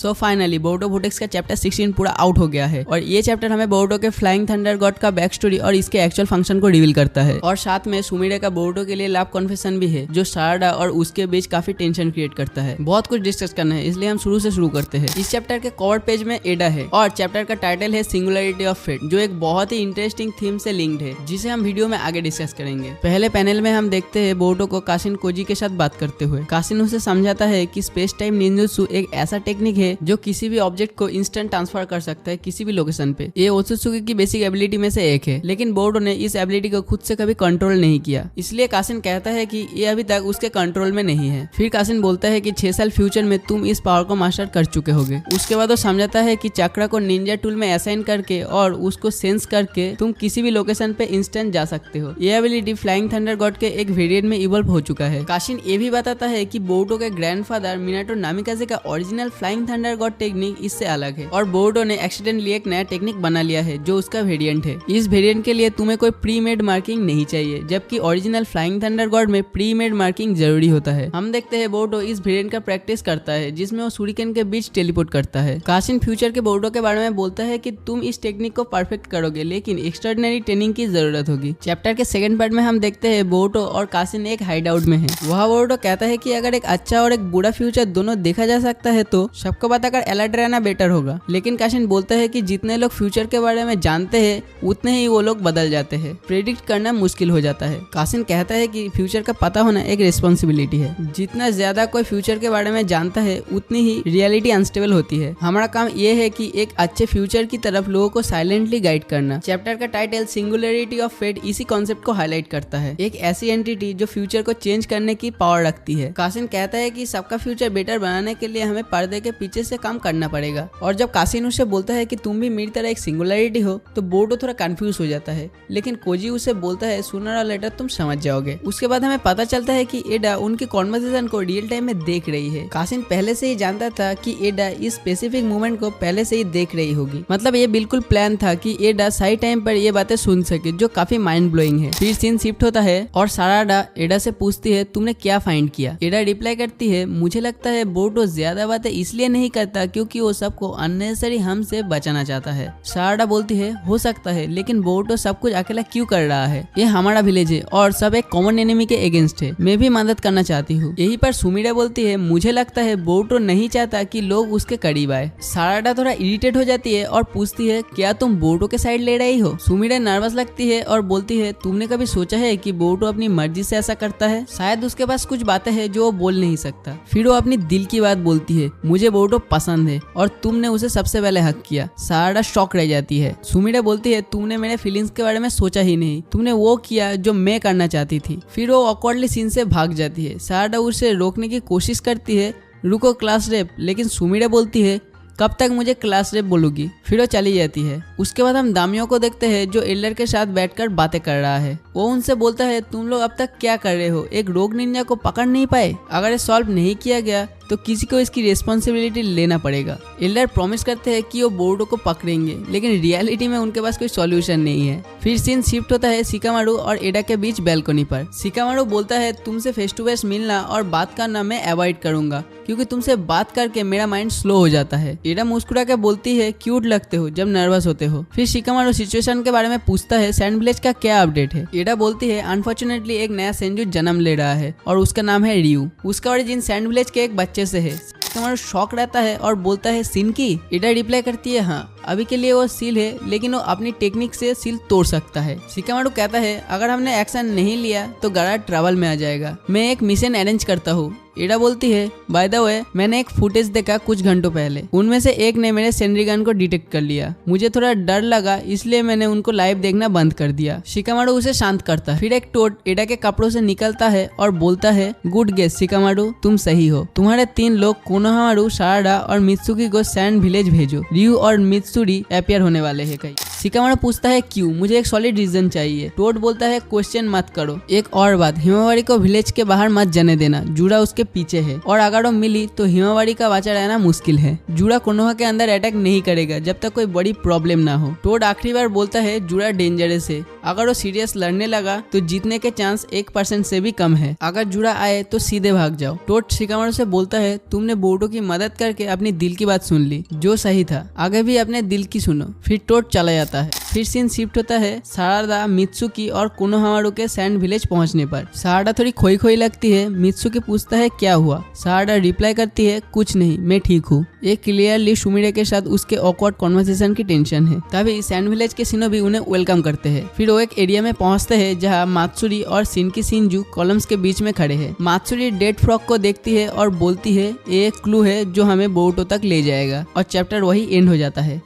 So finally Boruto vortex का chapter 16 पूरा out हो गया है और ये चैप्टर हमें बोरुटो के फ्लाइंग थंडर गॉड का बैक स्टोरी और इसके एक्चुअल फंक्शन को रिवील करता है और साथ में सुमिरे का बोरुटो के लिए लव कन्फेशन भी है जो साराडा और उसके बीच काफी टेंशन क्रिएट करता है। बहुत कुछ डिस्कस करना है इसलिए हम शुरू करते हैं। इस चैप्टर के कवर पेज में एडा है और चैप्टर का टाइटल है सिंगुलरिटी ऑफ फेट, जो एक बहुत ही इंटरेस्टिंग थीम से लिंक्ड है जिसे हम वीडियो में आगे डिस्कस करेंगे। पहले पैनल में हम देखते हैं बोरुटो को कासिन कोजी के साथ बात करते हुए। कासिन उसे समझाता है कि स्पेस टाइम निंजुत्सु एक ऐसा टेक्निक है जो किसी भी ऑब्जेक्ट को इंस्टेंट ट्रांसफर कर सकता है किसी भी लोकेशन पे। ये ओत्सुत्सुकी की बेसिक एबिलिटी में से एक है, लेकिन बोरुटो ने इस एबिलिटी को खुद से कभी कंट्रोल नहीं किया, इसलिए कासिन कहता है कि ये अभी तक उसके कंट्रोल में नहीं है। फिर कासिन बोलता है कि 6 साल फ्यूचर में तुम इस पावर को मास्टर कर चुके होगे। उसके बाद वो समझाता है कि चक्रा को निंजा टूल में असाइन करके और उसको सेंस करके तुम किसी भी लोकेशन पे इंस्टेंट जा सकते हो। ये एबिलिटी फ्लाइंग थंडर गॉड के एक वेरिएंट में इवॉल्व हो चुका है। कासिन ये भी बताता है कि बोरुटो के ग्रैंडफादर मिनाटो नामिकाजे का original flying thunder God technique इससे अलग है और बोरुटो ने एक्सीडेंटली एक नया टेक्निक बना लिया है जो उसका वेरिएंट है। इस वेरिएंट के लिए तुम्हें कोई प्री मेड मार्किंग नहीं चाहिए, जबकि ओरिजिनल फ्लाइंग थंडर गॉड में प्री मेड मार्किंग जरूरी होता है। हम देखते हैं बोरुटो इस वेरिएंट का प्रैक्टिस करता है जिसमें वो शूरिकेन के बीच टेलीपोर्ट करता है। कासिन फ्यूचर के बोरुटो के बारे में बोलता है कि तुम इस टेक्निक को परफेक्ट करोगे लेकिन एक्स्ट्राऑर्डिनरी ट्रेनिंग की जरूरत होगी। चैप्टर के सेकंड पार्ट में हम देखते हैं बोरुटो और कासिन एक हाइड आउट में है। वहाँ बोरुटो कहता है कि अगर एक अच्छा और एक बुरा फ्यूचर दोनों देखा जा सकता है तो सबको बताकर अलर्ट रहना बेटर होगा, लेकिन कासिन बोलता है कि जितने लोग फ्यूचर के बारे में जानते हैं उतने ही वो लोग बदल जाते हैं, प्रेडिक्ट करना मुश्किल हो जाता है। कासिन कहता है कि फ्यूचर का पता होना एक रिस्पॉन्सिबिलिटी है, जितना ज्यादा कोई फ्यूचर के बारे में जानता है उतनी ही रियलिटी अनस्टेबल होती है। हमारा काम ये है कि एक अच्छे फ्यूचर की तरफ लोगों को साइलेंटली गाइड करना। चैप्टर का टाइटल सिंगुलरिटी ऑफ फेट इसी कॉन्सेप्ट को हाईलाइट करता है, एक ऐसी एंटिटी जो फ्यूचर को चेंज करने की पावर रखती है। कासिन कहता है कि सबका फ्यूचर बेटर बनाने के लिए हमें पर्दे के पीछे से काम करना पड़ेगा और जब कासिन उससे बोलता है कि तुम भी मेरी तरह एक सिंगुलरिटी हो तो बोरुटो थोड़ा कंफ्यूज हो जाता है, लेकिन कोजी उसे बोलता है सूनर और लेटर तुम समझ जाओगे। उसके बाद हमें पता चलता है कि एडा उनकी कॉन्वर्सेशन को रियल टाइम में देख रही है। कासिन पहले से ही जानता था कि एडा इस स्पेसिफिक मोमेंट को पहले से ही देख रही होगी, मतलब ये बिल्कुल प्लान था कि एडा सही टाइम पर ये बातें सुन सके, जो काफी माइंड ब्लोइंग है। फिर सीन शिफ्ट होता है और साराडा एडा से पूछती है तुमने क्या फाइंड किया। एडा रिप्लाई करती है मुझे लगता है बोरुटो ज्यादा बातें इसलिए नहीं करता क्योंकि वो सबको अननेसेसरी हमसे बचाना चाहता है। साराडा बोलती है हो सकता है, लेकिन बोरुटो सब कुछ अकेला क्यों कर रहा है? ये हमारा विलेज है और सब एक कॉमन एनिमी के अगेंस्ट है, मैं भी मदद करना चाहती हूँ। यही पर सुमिरा बोलती है मुझे लगता है बोरुटो नहीं चाहता कि लोग उसके करीब आए। साराडा थोड़ा इरिटेट हो जाती है और पूछती है क्या तुम बोरुटो के साइड ले रही हो? सुमिरा नर्वस लगती है और बोलती है तुमने कभी सोचा है कि बोरुटो अपनी मर्जी से ऐसा करता है? शायद उसके पास कुछ बातें हैं जो वो बोल नहीं सकता। फिर वो अपनी दिल की बात बोलती है मुझे बोरुटो पसंद है और तुमने उसे सबसे पहले हक किया। साराडा शॉक रह जाती है। सुमिरा बोलती है तुमने मेरे फीलिंग्स के बारे में सोचा ही नहीं, तुमने वो किया जो मैं करना चाहती थी। फिर वो ऑकवर्डली सीन से भाग जाती है। साराडा उसे रोकने की कोशिश करती है रुको क्लास रेप, लेकिन सुमिरा बोलती है कब तक मुझे क्लास रेप बोलूगी। फिर वो चली जाती है। उसके बाद हम दामियों को देखते हैं जो एल्डर के साथ बैठकर बातें कर रहा है। वो उनसे बोलता है तुम लोग अब तक क्या कर रहे हो, एक रोग निंजा को पकड़ नहीं पाए? अगर ये सॉल्व नहीं किया गया तो किसी को इसकी रिस्पॉन्सिबिलिटी लेना पड़ेगा। एल्डर प्रॉमिस करते हैं कि वो बोरुटो को पकड़ेंगे, लेकिन रियलिटी में उनके पास कोई सॉल्यूशन नहीं है। फिर सीन शिफ्ट होता है शिकामारू और एडा के बीच बैल्कनी पर। शिकामारू बोलता है तुमसे फेस टू फेस मिलना और बात करना मैं अवॉइड करूंगा क्योंकि तुमसे बात करके मेरा माइंड स्लो हो जाता है। एडा मुस्कुरा के बोलती है क्यूट लगते हो जब नर्वस होते हो। फिर शिकामारू सिचुएशन के बारे में पूछता है सैंड विलेज का क्या अपडेट है। एडा बोलती है अनफॉर्चुनेटली एक नया सेंजू जन्म ले रहा है और उसका नाम है रियू। उसका ओरिजिन सैंड विलेज के एक बच्चे से है। शिकामारू शॉक रहता है और बोलता है सिनकी? एडा रिप्लाई करती है हाँ, अभी के लिए वो सील है लेकिन वो अपनी टेक्निक से सील तोड़ सकता है। शिकामारू कहता है अगर हमने एक्शन नहीं लिया तो गारा ट्रबल में आ जाएगा, मैं एक मिशन अरेंज करता हूँ। एडा बोलती है बाय द वे मैंने एक फुटेज देखा कुछ घंटों पहले, उनमें से एक ने मेरे सेंड्रिगन को डिटेक्ट कर लिया। मुझे थोड़ा डर लगा इसलिए मैंने उनको लाइव देखना बंद कर दिया। शिकामारू उसे शांत करता है। फिर एक टोड एडा के कपड़ों से निकलता है और बोलता है गुड गेस शिकामारू, तुम सही हो। तुम्हारे 3 लोग कोनोहामारू, साराडा और मित्सुकी को सैंड विलेज भेजो। रियू और मित्सुरी अपियर होने वाले हैं कहीं। शिकामारू पूछता है क्यों, मुझे एक सॉलिड रीजन चाहिए। टोड बोलता है क्वेश्चन मत करो। एक और बात, हिमावारी को विलेज के बाहर मत जाने देना, जूरा उसके पीछे है और अगर वो मिली तो हिमावारी का बचा रहना मुश्किल है। जूरा कोनोहा के अंदर अटैक नहीं करेगा जब तक कोई बड़ी प्रॉब्लम ना हो। टोड आखिरी बार बोलता है जूरा डेंजरस है, अगर वो सीरियस लड़ने लगा तो जीतने के चांस 1% से भी कम है। अगर जूरा आए तो सीधे भाग जाओ। टोड शिकामारू से बोलता है तुमने बोरुतो की मदद करके अपनी दिल की बात सुन ली, जो सही था, आगे भी अपने दिल की सुनो। फिर टोड चला जाता है। फिर सीन शिफ्ट होता है सारादा, मित्सुकी और कोनोहामारू के सैंड विलेज पहुंचने पर। सारादा थोड़ी खोई खोई लगती है। मित्सुकी पूछता है क्या हुआ। सारादा रिप्लाई करती है कुछ नहीं, मैं ठीक हूँ। ये क्लियरली सुमिरे के साथ उसके ऑकवर्ड कॉन्वर्सेशन की टेंशन है। तभी सैंड विलेज के शिनोबी उन्हें वेलकम करते हैं। फिर वो एक एरिया में पहुंचते हैं जहाँ मात्सुरी और शिनकी शिनजू कॉलम्स के बीच में खड़े हैं। मात्सुरी डेड फ्रॉग को देखती है और बोलती है ये एक क्लू है जो हमें बोरुतो तक ले जाएगा और चैप्टर वही एंड हो जाता है।